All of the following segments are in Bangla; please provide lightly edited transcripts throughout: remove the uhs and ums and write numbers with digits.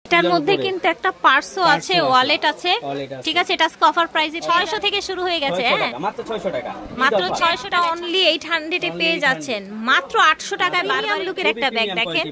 এটার মধ্যে কিন্তু একটা পার্সও আছে, ওয়ালেট আছে, ঠিক আছে। এটা আজকে অফার প্রাইসে 600 থেকে শুরু হয়ে গেছে, হ্যাঁ মাত্র 600 টাকা, মাত্র 600 টাকা অনলি 800 এ পেয়ে যাচ্ছেন মাত্র 800 টাকায়। বারবার লুকের একটা ব্যাগ দেখেন,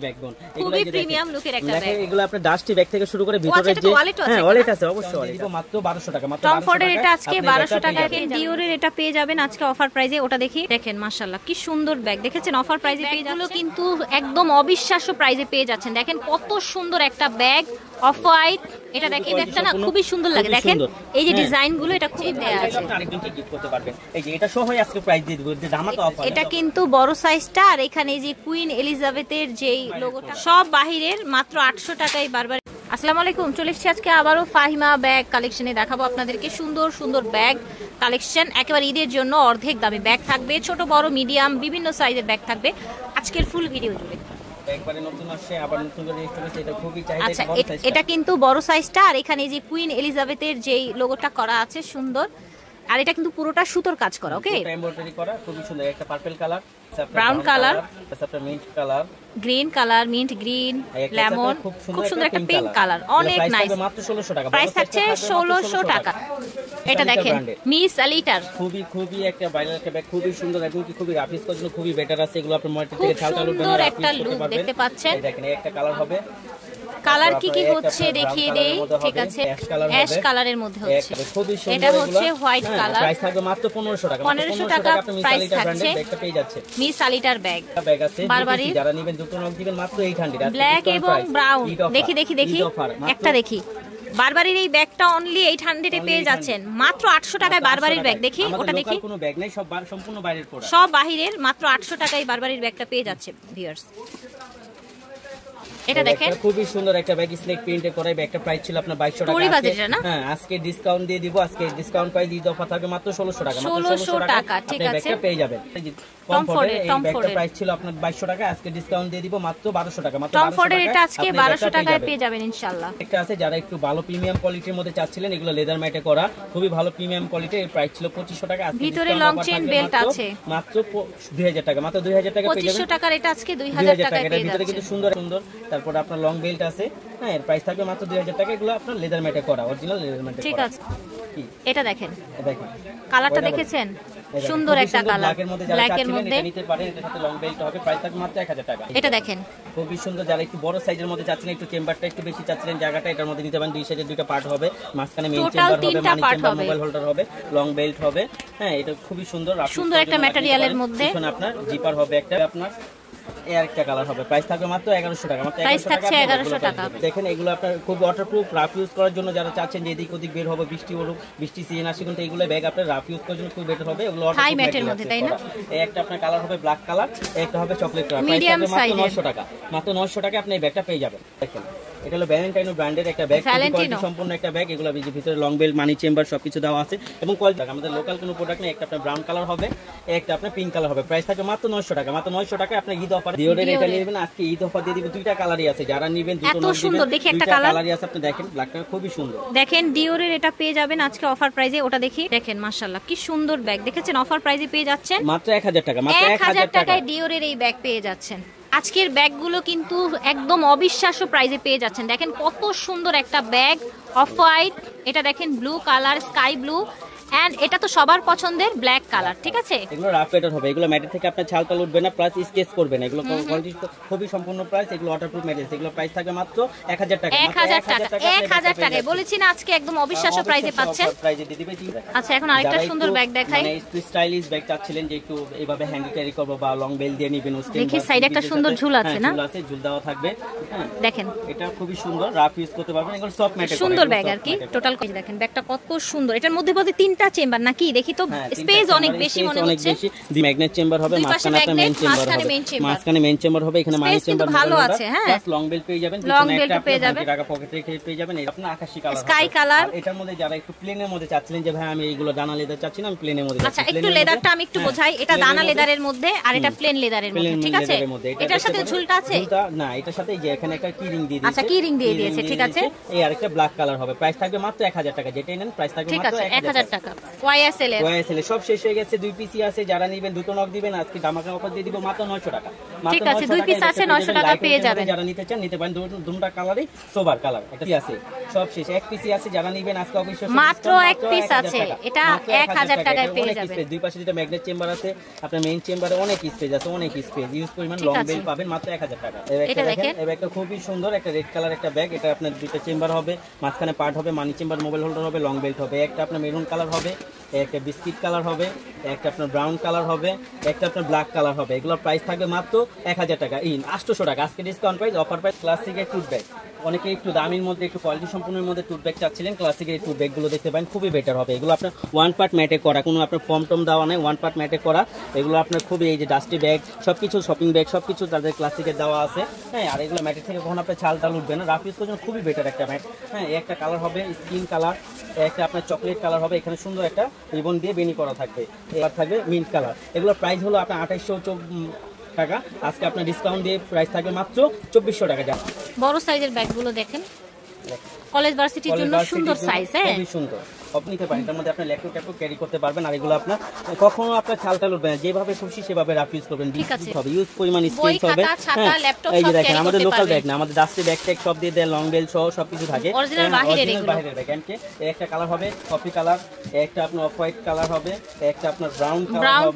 খুবই প্রিমিয়াম লুকের একটা ব্যাগ। এগুলো আপনার ডাস্টি ব্যাগ থেকে শুরু করে ভিতরে যে হ্যাঁ ওয়ালেট আছে অবশ্যই দিব মাত্র 1200 টাকা, মাত্র টম ফোর্ডের এটা আজকে 1200 টাকায়, ডিওরের এটা পেয়ে যাবেন আজকে অফার প্রাইসে। ওটা দেখি, দেখেন মাশাআল্লাহ কি সুন্দর ব্যাগ, দেখেছেন অফার প্রাইসে পেয়ে যাচ্ছেন, কিন্তু একদম অবিশ্বাস্য প্রাইসে পেয়ে যাচ্ছেন। দেখেন কত সুন্দর একটা ব্যাগ, অফ হোয়াইট। এটা দেখি ব্যাগটা না খুবই সুন্দর লাগে, দেখেন এই যে ডিজাইন গুলো, এটা খুব দেয়া আছে। আরেকজনকে গিফট করতে পারবেন, এই যে এটা সহই আজকে প্রাইস দিয়ে দিব, ধামাকা অফার। এটা কিন্তু বড় সাইজটা, আর এখানে যে কুইন এলিজাবেথের যেই লোগোটা সব বাহিরের, মাত্র 800 টাকায়। বারবার আসসালামু আলাইকুম, চলে এসেছি আজকে আবারও ফাহিমা ব্যাগ কালেকশনে। দেখাবো আপনাদেরকে সুন্দর সুন্দর ব্যাগ কালেকশন, একেবারে ঈদের জন্য অর্ধেক দামে ব্যাগ থাকবে, ছোট বড় মিডিয়াম বিভিন্ন সাইজের ব্যাগ থাকবে আজকের ফুল ভিডিও জুড়ে। একবারে নতুন আসছে, আবার নতুন করে রেস্টোরেন্ট, এটা খুবই চাহিদা। আচ্ছা, এটা কিন্তু বড় সাইজটা, আর এখানে যে কুইন এলিজাবেথের যেই লোগোটা করা আছে সুন্দর, আর এটা কিন্তু পুরোটা সুতোর কাজ করা, ওকে এমব্রয়ডারি করা, খুবই সুন্দর। একটা পার্পল কালার, ব্রাউন কালার, তারপর mint colour, green colour, mint green, lemon, খুব সুন্দর একটা পিঙ্ক কালার, অনেক নাইস। মাত্র 1600 টাকা, প্রাইস থাকছে 1600 টাকা। এটা দেখেন মিস আলিটার, খুবই একটা ভাইরাল একটা ব্যাগ, খুবই সুন্দর এবং কি খুবই রাফিস করার জন্য খুবই বেটার আছে। এগুলো আপনি মার্কেট থেকে ছাল চালু সুন্দর একটা লুক দেখতে পাচ্ছেন। দেখেন একটা কালার হবে, কালার কি কি হচ্ছে দেখিয়ে দেই, ঠিক আছে। অ্যাশ কালারের মধ্যে হচ্ছে, এটা হচ্ছে হোয়াইট কালার। প্রাইস থাকবে মাত্র 1500 টাকা, 1500 টাকা প্রাইস থাকছে। ব্যাগটা পেয়ে যাচ্ছে মিস আলিটার ব্যাগ আছে, বারবারই যারা নেবেন দুটো নক দিবেন মাত্র 800। ব্ল্যাক এবং ব্রাউন, দেখি একটা দেখি। বারবারির এই ব্যাগটা অনলি 800 এ পেয়ে যাচ্ছেন মাত্র 800 টাকায়। বারবারির ব্যাগ দেখি, ওটা দেখি, কোনো ব্যাগ নাই, সব সম্পূর্ণ বাইরের প্রোডাক্ট, সব বাহিরের, মাত্র 800 টাকায় বারবারির ব্যাগটা পেয়ে যাচ্ছে ভিউয়ার্স। এটা দেখেন খুবই সুন্দর একটা ব্যাগ, স্নেক প্রিন্টে করা। ব্যাগটা প্রাইস ছিল আপনার 2200 টাকা, হ্যাঁ আজকে ডিসকাউন্ট দিয়ে দিব। আজকে ডিসকাউন্ট প্রাইস দিয়ে অফার থাকবে মাত্র 1600 টাকা, মাত্র 1600 টাকা, ঠিক আছে ব্যাগটা পেয়ে যাবেন। টম ফোর্ডের এই ব্যাগটা প্রাইস ছিল আপনার 2200 টাকা, আজকে ডিসকাউন্ট দিয়ে দিব মাত্র 1200 টাকা, মাত্র 1200 টাকা। টম ফোর্ডের এটা আজকে 1200 টাকায় পেয়ে যাবেন ইনশাআল্লাহ। একটা আছে যারা একটু ভালো প্রিমিয়াম কোয়ালিটির মধ্যে চাচ্ছিলেন, এগুলো লেদার ম্যাটে করা, খুবই ভালো প্রিমিয়াম কোয়ালিটি। এর প্রাইস ছিল 2500 টাকা, আজকে ভিতরে লং চেইন বেল্ট আছে মাত্র 2000 টাকা, মাত্র 2000 টাকা পেয়ে যাবেন। 2500 টাকার এটা আজকে 2000 টাকায় পেয়ে যাবেন। ভিতরে কিন্তু সুন্দর সুন্দর, তারপর আপনার লং বেল্ট আছে, হ্যাঁ এর প্রাইস থাকবে মাত্র 2000 টাকা। এগুলো আপনার লেদার ম্যাটে করা, অরিজিনাল লেদার ম্যাটে করা, ঠিক আছে। এটা দেখেন কালারটা দেখেছেন, সুন্দর একটা কালার, ব্ল্যাকের মধ্যে নিতে পারেন। এটার সাথে লং বেল্ট হবে, প্রাইস থাকবে মাত্র 1000 টাকা। এটা দেখেন খুবই সুন্দর, যারা একটু বড় সাইজের মধ্যে চাচ্ছেন, একটু চেম্বারটা একটু বেশি চাচ্ছিলেন জায়গাটা, এটার মধ্যে নিতে পারেন। দুই সাইডে দুইটা পার্ট হবে, মাঝখানে মেইন চেম্বার হবে, মানি চেম্বার, মোবাইল হোল্ডার হবে, লং বেল্ট হবে, হ্যাঁ এটা খুবই সুন্দর সুন্দর একটা ম্যাটেরিয়ালের মধ্যে। পিছনে আপনার জিপার হবে একটা, আপনার একটা কালার হবে, প্রাইস থাকবে মাত্র 1100 টাকা, মাত্র 1100 টাকা। দেখেন এগুলো আপনার খুব ওয়াটারপ্রুফ, রাফ ইউজ করার জন্য যারা চাচ্ছেন যে এদিক ওদিক বের হবে, বৃষ্টি হলুক, বৃষ্টি সিজন আসে, কিন্তু এগুলো ব্যাগ আপনার রাফ ইউজ করার জন্য খুব বেটার হবে। এগুলো হাই ম্যাটের মধ্যে, তাই না? এই একটা আপনার কালার হবে ব্ল্যাক কালার, একটা হবে চকলেট কালার, প্রাইস থাকবে মাত্র 900 টাকা, মাত্র 900 টাকা আপনি এই ব্যাগটা পেয়ে যাবেন। দেখেন এটা হলো ভ্যালেন্টাইনো ব্র্যান্ডের একটা ব্যাগ, কোয়ালিটি সম্পূর্ণ একটা ব্যাগ। এগুলো ভিতরে লং বেল্ট, মানি চেম্বার সবকিছু দেওয়া আছে এবং কোয়ালিটি আমাদের লোকাল কোনো প্রোডাক্ট নেই। একটা আপনার ব্রাউন কালার হবে, একটা আপনার পিঙ্ক কালার হবে, প্রাইস থাকবে মাত্র 900 টাকা, মাত্র 900 টাকা আপনি ঈদ অফার ডিওরের এটা নেবেন। আজকে ঈদ অফার দিয়ে দিব, দুইটা কালারই আছে, যারা নেবেন দুটো নক দিবেন, দেখি একটা কালারই আছে। আপনি দেখেন ব্ল্যাকটা খুবই সুন্দর, দেখেন ডিওরের এটা পেয়ে যাবেন আজকে অফার প্রাইসে। ওটা দেখি, দেখেন মাশাআল্লাহ কি সুন্দর ব্যাগ, দেখেছেন অফার প্রাইসে পেয়ে যাচ্ছেন মাত্র 1000 টাকা, মাত্র 1000 টাকায় ডিওরের এই ব্যাগ পেয়ে যাচ্ছেন। আজকের ব্যাগগুলো কিন্তু একদম অবিশ্বাস্য প্রাইসে পেয়ে যাচ্ছেন। দেখেন কত সুন্দর একটা ব্যাগ, অফ হোয়াইট, এটা দেখেন blue colour, sky blue, and এটা তো সবার পছন্দের ব্ল্যাক কালার, ঠিক আছে। এগুলো রাফ ম্যাটার হবে, এগুলো ম্যাটের থেকে আপনার ছালটা উঠবে না, প্লাস স্কেচ করবে না, এগুলো কোয়ালিটি খুবই সম্পূর্ণ প্রাইস। এগুলো ওয়াটারপ্রুফ ম্যাটেরিয়াল, এগুলো প্রাইস থাকবে মাত্র 1000 টাকা, 1000 টাকা, 1000 টাকায় বলেছি না আজকে একদম অবিশ্বাস্য প্রাইসে পাচ্ছেন। প্রাইসে দিয়ে দিবে। আচ্ছা এখন আরেকটা সুন্দর ব্যাগ দেখাই, মানে একটু স্টাইলিশ ব্যাগ চাচ্ছিলেন যে একটু এইভাবে হ্যান্ড ক্যারি করব বা লং বেল দিয়ে নেবেন, দেখি সাইডে একটা সুন্দর ঝুল আছে না, ঝুল আছে, ঝুল দেওয়া থাকবে, হ্যাঁ দেখেন এটা খুবই সুন্দর, রাফ ইউজ করতে পারবেন। এগুলো সফট ম্যাটেরিয়াল, সুন্দর ব্যাগ আর কি টোটাল। দেখেন ব্যাগটা কত সুন্দর, এটার মধ্যে বলতে তিনটা চেম্বার নাকি, দেখি তো স্পেস অনেক বেশি মনে হচ্ছে। দুই ম্যাগনেট চেম্বার হবে, মাঝখানে আপনার মেইন চেম্বার হবে, মাঝখানে মেইন চেম্বার হবে, এখানে মানি চেম্বার ভালো আছে, হ্যাঁ প্লাস লং বেল পেয়ে যাবেন, লং বেল পেয়ে যাবেন, টাকা পকেটে রেখে পেয়ে যাবেন। এই আপনার আকাশী কালার, স্কাই কালার। এটার মধ্যে যারা একটু প্লেনের মধ্যে চাচ্ছিলেন যে ভাই আমি এইগুলো দানা লেদার চাচ্ছি না, আমি প্লেনের মধ্যে। আচ্ছা একটু লেদারটা আমি একটু বোঝাই, এটা দানা লেদারের মধ্যে আর এটা প্লেন লেদারের মধ্যে, ঠিক আছে। এটার সাথে ঝুলটা আছে না, এটার সাথে যে এখানে একটা কি রিং দিয়ে দিয়েছে, আচ্ছা কি রিং দিয়ে দিয়েছে, ঠিক আছে। এই আরেকটা ব্ল্যাক কালার হবে, প্রাইস থাকবে মাত্র 1000 টাকা, যেটাই নেন প্রাইস থাকবে মাত্র 1000 টাকা। টাকা ওয়াইএসএল এর সব শেষ হয়ে গেছে, 2 পিসি আছে, যারা নেবেন দুটো নক দিবেন, আজকে ধামাকা অফার দিয়ে দিব মাত্র 900 টাকা। ঠিক আছে, 2 পিস আছে 900 টাকা পেয়ে যাবেন। যারা নিতে চান নিতে পারেন, দুটোটা কালারই সোবার কালার একটা আছে, সব শেষ। 1 পিসি আছে, যারা নেবেন আজকে অবশ্যই মাত্র 1 পিস আছে, এটা 1000 টাকায় পেয়ে যাবেন। দুই পাশে দুটো ম্যাগনেট চেম্বার আছে, আপনার মেইন চেম্বারে অনেক স্পেস আছে, অনেক স্পেস, ইউজ পরিমাণ লং বেল পাবেন মাত্র 1000 টাকা। এটা দেখেন, এই ব্যাগটা খুবই সুন্দর, একটা রেড কালার একটা ব্যাগ, এটা আপনার দুটো চেম্বার হবে, মাঝখানে পার্ট হবে, মানি চেম্বার, মোবাইল হোল্ডার হবে, লং বেল্ট হবে, একটা আপনার মেরুন কালার হবে, একটা বিস্কিট কালার হবে, একটা আপনার ব্রাউন কালার হবে, একটা আপনার ব্ল্যাক কালার হবে। এগুলোর প্রাইস থাকবে মাত্র 1000 টাকা, 800 টাকা আজকে ডিসকাউন্ট প্রাইস, অফার প্রাইস। ক্লাসিকের টুথ ব্যাগ, অনেকে একটু দামির মধ্যে একটু কোয়ালিটি সম্পূর্ণের মধ্যে টুথ ব্যাগ চাচ্ছিলেন, ক্লাসিকের টুথ ব্যাগগুলো দেখতে পারেন, খুবই বেটার হবে। এগুলো আপনার 1 পার্ট ম্যাটে করা, কোনো আপনার ফর্ম টম দেওয়া নেই, 1 পার্ট ম্যাটে করা। এগুলো আপনার খুবই, এই যে ডাস্টি ব্যাগ সবকিছু, শপিং ব্যাগ সবকিছু তাদের ক্লাসিকের দেওয়া আছে। হ্যাঁ, আর এগুলো ম্যাটের থেকে কখন আপনার ছাল টাল উঠবে না, রাফ ইউজ করার খুবই বেটার একটা ম্যাট। হ্যাঁ, একটা কালার হবে স্কিন কালার, একটা আপনার চকলেট কালার হবে, এখানে সুন্দর একটা রিবন দিয়ে বেনি করা থাকবে, এবার থাকবে মিন্ট কালার। এগুলোর প্রাইস হলো আপনার 2800 টাকা, আজকে আপনার ডিসকাউন্ট দিয়ে প্রাইস থাকবে মাত্র 2400 টাকা। বড় সাইজের ব্যাগগুলো দেখেন, কলেজ ভার্সিটির জন্য সুন্দর সাইজ, হ্যাঁ খুবই সুন্দর, আপনি নিতে পারেন। তার মধ্যে আপনি ল্যাপটপ ক্যারি করতে পারবেন, আর এগুলো আপনার কখনো আপনার ছালটা উঠবে না, যেভাবে খুশি সেভাবে রাফ ইউজ করবেন, হবে ইউজ পরিমাণ স্পেস হবে। এই যে দেখেন, আমাদের লোকাল ব্যাগ না, আমাদের ডাস্টি ব্যাগ ট্যাগ সব দিয়ে দেয়, লং বেল সহ সবকিছু থাকে, অরিজিনাল বাহিরের ব্যাগ। একটা কালার হবে কফি কালার, একটা আপনার অফ হোয়াইট কালার হবে, একটা আপনার ব্রাউন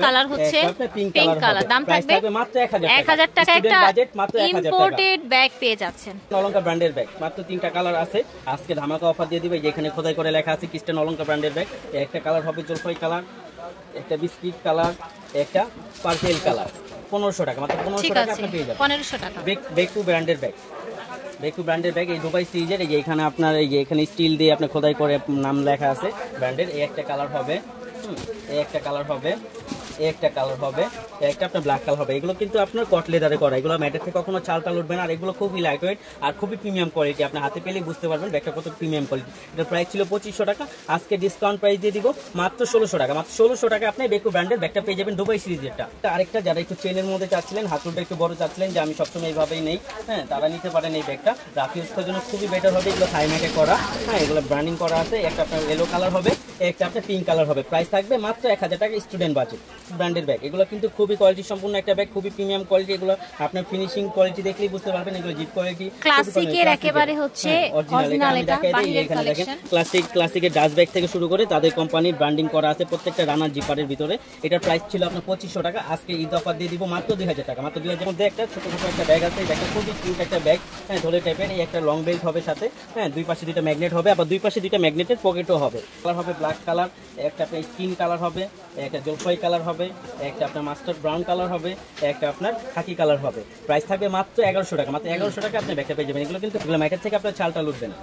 কালার হচ্ছে, পিঙ্ক কালার। দাম থাকবে মাত্র 1000 টাকা, একটা বাজেট মাত্র 1000 টাকা। ইম্পোর্টেড ব্যাগ পেয়ে যাচ্ছেন, অলঙ্কার ব্র্যান্ডের ব্যাগ, মাত্র 3টা কালার আছে, আজকে ধামাকা অফার দিয়ে দিবে। যেখানে খোদাই করে লেখা আছে ক্রিস্টান অলঙ্কার ব্র্যান্ডের ব্যাগ। একটা কালার হবে জলপাই কালার, একটা বিস্কিট কালার, একটা পার্পেল কালার, 1500 টাকা, মাত্র 1500 টাকা আপনি পেয়ে যাবেন। 1500 টাকা বেকু ব্র্যান্ডের ব্যাগ, বেকু ব্র্যান্ডের ব্যাগ, এই দুবাই সিরিজের। এই যে এখানে আপনার, এই যে এখানে স্টিল দিয়ে আপনার খোদাই করে নাম লেখা আছে ব্র্যান্ডের। এই একটা কালার হবে, এই একটা কালার হবে, একটা কালার হবে, একটা আপনার ব্ল্যাক কালার হবে। এগুলো কিন্তু আপনার কট লেদারে করা, এগুলো ম্যাটের থেকে কখনো চাল টাল উঠবে না, আর এগুলো খুবই লাইট ওয়েট আর খুবই প্রিমিয়াম কোয়ালিটি। আপনি হাতে পেলেই বুঝতে পারবেন ব্যাগটা কত প্রিমিয়াম কোয়ালিটি। এটার প্রাইস ছিল 2500 টাকা, আজকে ডিসকাউন্ট প্রাইস দিয়ে দিব মাত্র 1600 টাকা। মাত্র 1600 টাকা আপনি বেকু ব্র্যান্ডের ব্যাগটা পেয়ে যাবেন, দুবাই সিরিজেরটা। আরেকটা যারা একটু চেনের মধ্যে চাচ্ছিলেন, হাতুলটা একটু বড় চাচ্ছিলেন, যে আমি সবসময় এইভাবেই নেই, হ্যাঁ, তারা নিতে পারেন এই ব্যাগটা। রাফ ইউজ করার জন্য খুবই বেটার হবে। এগুলো থাই ম্যাটে করা, হ্যাঁ, এগুলো ব্র্যান্ডিং করা আছে। একটা আপনার ইয়েলো কালার হবে, একটা আপনার পিঙ্ক কালার হবে। প্রাইস থাকবে মাত্র 1000 টাকা, স্টুডেন্ট বাজেট ব্র্যান্ডের ব্যাগ। এগুলো কিন্তু খুবই কোয়ালিটি সম্পূর্ণ একটা ব্যাগ, খুবই প্রিমিয়াম কোয়ালিটি। এগুলো আপনার ফিনিশিং কোয়ালিটি দেখলেই বুঝতে পারবেন, এগুলো জিপ কোয়ালিটি ক্লাসিকের একেবারে হচ্ছে অরিজিনাল। এটা বাহিরের কালেকশন, ক্লাসিকের ডাস্ট ব্যাগ থেকে শুরু করে তাদের কোম্পানির ব্র্যান্ডিং করা আছে প্রত্যেকটা রানার জিপারের ভিতরে। এটার প্রাইস ছিল আপনার 2500 টাকা, আজকে ঈদ অফার দিয়ে দিব মাত্র 2000 টাকা। মাত্র 2000 মধ্যে একটা ছোট ছোট একটা ব্যাগ আছে, এটা খুবই কিউট একটা ব্যাগ, হ্যাঁ, ধরে টাইপের। এই একটা লং বেল্ট হবে সাথে, হ্যাঁ, দুই পাশে দুইটা ম্যাগনেট হবে, আবার দুই পাশে দুইটা ম্যাগনেটের পকেটও হবে। কালার হবে ব্ল্যাক কালার, একটা আপনার স্কিন কালার হবে, একটা জলপাই কালার হবে, একটা আপনার মাস্টার্ড ব্রাউন কালার হবে, একটা আপনার খাকি কালার হবে। প্রাইস থাকবে মাত্র 1100 টাকা। মাত্র 1100 টাকা আপনি ব্যাগটা পেয়ে যাবেন। এগুলো কিন্তু ম্যাটের থেকে আপনার চালটা লুটবে না।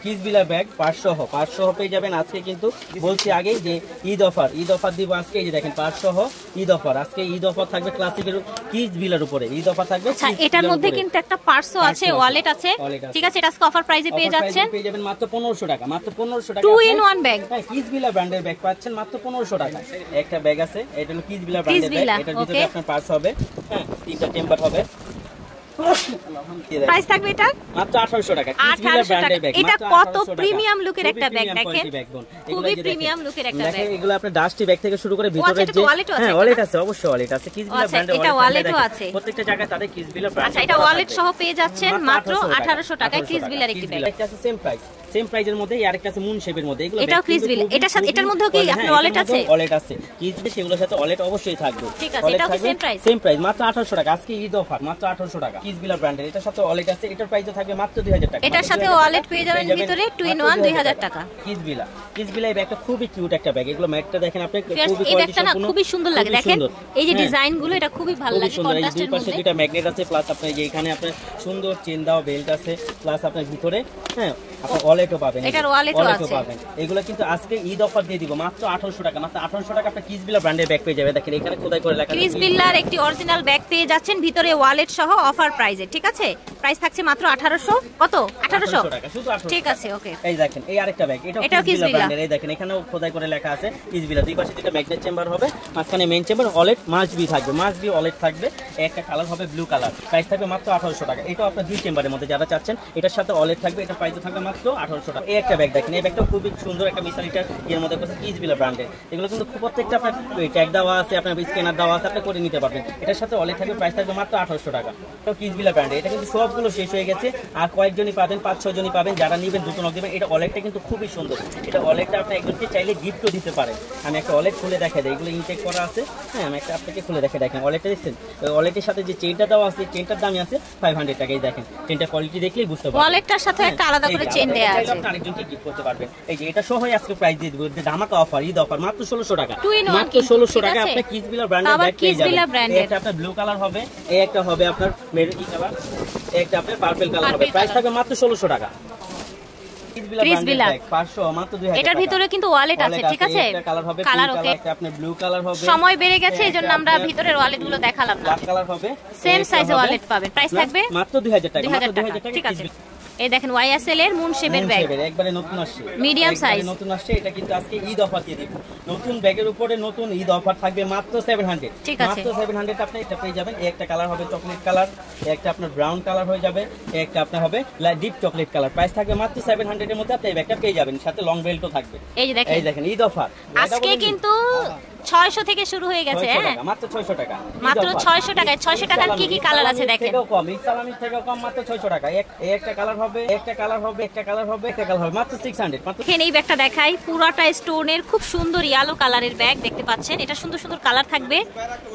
কিস বিলার ব্যাগ 500 পেয়ে যাবেন। আজকে কিন্তু বলছি আগেই যে ঈদ অফার দিব আজকে। এই যে দেখেন 500 ঈদ অফার, আজকে ঈদ অফার থাকবে ক্লাসিকের কিস বিলার উপরে, ঈদ অফার থাকবে। আচ্ছা, এটার মধ্যে কিন্তু একটা পার্সও আছে, ওয়ালেট আছে, ঠিক আছে। এটা আজকে অফার প্রাইসে পেয়ে যাচ্ছেন, পেয়ে যাবেন মাত্র 1500 টাকা। মাত্র 1500 টাকা 2 in 1 ব্যাগ, হ্যাঁ, কিস বিলার ব্র্যান্ডের ব্যাগ পাচ্ছেন মাত্র 1500 টাকা। একটা ব্যাগ আছে, এটা হলো কিস বিলার ব্র্যান্ডের ব্যাগ। এটার ভিতরে আপনার পার্স হবে, হ্যাঁ, 3টা টেম্পার হবে। প্রাইস থাকবে এটা মাত্র 1800 টাকা। কিস বিলার ব্র্যান্ডের ব্যাগ, এটা কত প্রিমিয়াম লুকের একটা ব্যাগ দেখেন, খুবই প্রিমিয়াম লুকের একটা ব্যাগ। এগুলো আপনার ডাস্টি ব্যাগ থেকে শুরু করে ভিতরে যে, হ্যাঁ, ওয়ালেট আছে, অবশ্যই ওয়ালেট আছে। কিস বিলার ব্র্যান্ডের এটা ওয়ালেটও আছে, প্রত্যেকটা জায়গায় তাদের কিস বিলার ব্র্যান্ড। আচ্ছা, এটা ওয়ালেট সহ পেয়ে যাচ্ছেন মাত্র 1800 টাকায় কিস বিলার একটি ব্যাগ। এটা আছে সেম প্রাইজের মধ্যে, আরেকটা আছে মুন শেপের মধ্যে। এগুলো এটাও কিস বিলার, এটার সাথে এটার মধ্যেও কি আপনার ওয়ালেট আছে? ওয়ালেট আছে, কিস সেগুলোর সাথে ওয়ালেট অবশ্যই থাকবে। ঠিক আছে, এটাও কি সেম প্রাইস মাত্র 1800 টাকা। আজকে ঈদ অফার মাত্র 1800 টাকা। কিস বিলার ব্র্যান্ডের, এটার সাথে ওয়ালেট আছে, এটার প্রাইসও থাকবে মাত্র 2000 টাকা। এটার সাথে ওয়ালেট পেয়ে যাবেন ভিতরে 2 in 1 2000 টাকা। কিস বিলার এই ব্যাগটা খুবই কিউট একটা ব্যাগ। এগুলো ম্যাটটা দেখেন আপনি, খুবই এই ব্যাগটা না খুবই সুন্দর লাগে, দেখেন এই যে ডিজাইন গুলো, এটা খুবই ভালো লাগে কন্ট্রাস্টের মধ্যে। দুই পাশে দুটো ম্যাগনেট আছে, প্লাস আপনার যে এখানে আপনার সুন্দর চেন দাও বেল্ট আছে, প্লাস আপনার ভিতরে, হ্যাঁ, আপনি ওয়ালেটও পাবেন, এটার ওয়ালেটও আছে পাবেন। এগুলো কিন্তু আজকে ঈদ অফার দিয়ে দিব মাত্র 1800 টাকা। মাত্র 1800 টাকা আপনি কিস বিলার ব্র্যান্ডের ব্যাগ পেয়ে যাবেন। দেখেন এখানে খোদাই করে লেখা আছে কিস বিলার একটি অরিজিনাল ব্যাগ পেয়ে যাচ্ছেন, ভিতরে ওয়ালেট সহ অফার প্রাইসে, ঠিক আছে। প্রাইস থাকছে মাত্র 1800, কত 1800 টাকা, শুধু 1800। ঠিক আছে, ওকে। এই দেখেন এই আরেকটা ব্যাগ, এটাও কিস বিলার ব্র্যান্ডের। এই দেখেন এখানেও খোদাই করে লেখা আছে কিস বিলার। দুই পাশে দুটো ম্যাগনেট চেম্বার হবে, মাঝখানে main chamber, wallet must be থাকবে, মাস্ট বি ওয়ালেট থাকবে। একটা কালার হবে ব্লু কালার, প্রাইস থাকবে মাত্র 1800 টাকা। এটাও আপনার দুই চেম্বারের মধ্যে যারা চাচ্ছেন, এটার সাথে ওয়ালেট থাকবে, এটা প্রাইস থাকবে মাত্র 1800 1800 টাকা। এই একটা ব্যাগ দেখেন, এই ব্যাগটা খুবই সুন্দর একটা মিসালিটার এর মধ্যে আছে কিজবিলা ব্র্যান্ডের। এগুলো কিন্তু খুব প্রত্যেকটা আপনার ট্যাগ দেওয়া আছে, আপনার স্ক্যানার দেওয়া আছে, আপনি করে নিতে পারবেন। এটার সাথে ওয়ালেট থাকবে, প্রাইস থাকবে মাত্র 1800 টাকা। তো কিজবিলা ব্র্যান্ডের এটা কিন্তু সবগুলো শেষ হয়ে গেছে, আর কয়েকজনই পাবেন, 5-6 জনই পাবেন। যারা নেবেন দ্রুত নক দিবেন। এটা ওয়ালেটটা কিন্তু খুবই সুন্দর। এটা ওয়ালেটটা আপনি একজনকে চাইলে গিফটও দিতে পারেন। আমি একটা ওয়ালেট খুলে দেখাই দিই, এগুলো ইনটেক করা আছে। হ্যাঁ, আমি একটা আপনাকে খুলে দেখাই, দেখেন ওয়ালেটটা দেখছেন। ওই ওয়ালেটের সাথে যে চেইনটা দেওয়া আছে, চেইনটার দামই আছে 500 টাকা। এই দেখেন চেইনটার কোয়ালিটি দেখলেই বুঝতে পারবেন। ওয়ালেটটার সাথে একটা আলাদা করে চেইন দেয়া আছে, আপনি আরেকজনকে গিফট করতে পারবেন। এই যে এটা সহ আজকে প্রাইস দিয়ে দিব, ধামাকা অফার, ঈদ অফার, মাত্র 1600 টাকা। মাত্র 1600 টাকা আপনি কিজবিলা ব্র্যান্ডের ব্যাগ পেয়ে যাবেন। এটা আপনার ব্লু কালার হবে, এই একটা হবে আপনার মেরুন কালার, এই একটা আপনার পার্পল কালার হবে। প্রাইস থাকবে মাত্র 1600 টাকা। এটার ভিতরে কিন্তু ওয়ালেট আছে, ঠিক আছে? কালার ওকে, আপনার ব্লু কালার হবে। সময় বেড়ে গেছে এজন্য আমরা ভিতরের ওয়ালেট গুলো দেখালাম না। ব্ল্যাক কালার হবে, সেম সাইজের ওয়ালেট পাবেন। প্রাইস থাকবে মাত্র 2000 টাকা। 2000 টাকা, ঠিক আছে। এই দেখেন YSL এর মুন শেপের ব্যাগ, একবারে নতুন আসছে, মিডিয়াম সাইজ নতুন আসছে। এটা কিন্তু আজকে ঈদ অফার দিয়ে দিব। নতুন ব্যাগের উপরে নতুন ঈদ অফার থাকবে মাত্র 700। মাত্র 700 আপনি এটা পেয়ে যাবেন। এই একটা কালার হবে চকলেট কালার, একটা আপনার ব্রাউন কালার হয়ে যাবে, একটা আপনার হবে ডিপ চকলেট কালার। প্রাইস থাকবে মাত্র 700 এর মধ্যে আপনি এই ব্যাগটা পেয়ে যাবেন, সাথে লং বেল্টও থাকবে। এই যে দেখেন, এই দেখেন ঈদ অফার আজকে কিন্তু 600 থেকে শুরু হয়ে গেছে। হ্যাঁ, মাত্র 600 টাকা, মাত্র 600 টাকায়। 600 টাকার কি কি কালার আছে দেখেন, থেকেও কম, ইসলামিক থেকেও কম, মাত্র 600 টাকা। এই একটা কালার হবে, একটা কালার হবে, একটা কালার হবে, একটা কালার হবে, মাত্র 600। মাত্র এখানে এই ব্যাগটা দেখাই, পুরাটা স্টোনের খুব সুন্দর ইয়েলো কালারের ব্যাগ দেখতে পাচ্ছেন। এটা সুন্দর সুন্দর কালার থাকবে,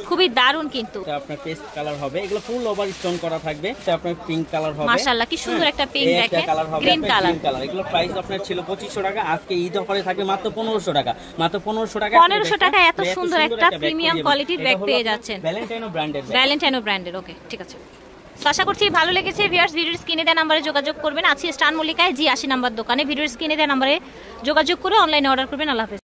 খুবই দারুণ কিন্তু। এটা আপনার পেস্ট কালার হবে, এগুলো ফুল ওভার স্টোন করা থাকবে। এটা আপনার পিঙ্ক কালার হবে, মাশাআল্লাহ কি সুন্দর একটা পিঙ্ক দেখেন, গ্রিন কালার। এগুলো প্রাইস আপনার ছিল 2500 টাকা, আজকে ঈদ অফারে থাকবে মাত্র 1500 টাকা। মাত্র 1500 টাকা। 1500 টাকা এত সুন্দর একটা প্রিমিয়াম কোয়ালিটির ব্যাগ পেয়ে যাচ্ছেন। ভ্যালেন্টাইনো ব্র্যান্ডের। ওকে, ঠিক আছে। আশা করছি ভালো লেগেছে। ভিউয়ার্স, ভিডিওর স্ক্রিনে দেওয়া নম্বরে যোগাযোগ করবেন। আছি স্টান মল্লিকায় G80 নাম্বার দোকানে। ভিডিওর স্ক্রিনে দেওয়া নম্বরে যোগাযোগ করে অনলাইনে অর্ডার করবেন। আল্লাহ হাফেজ।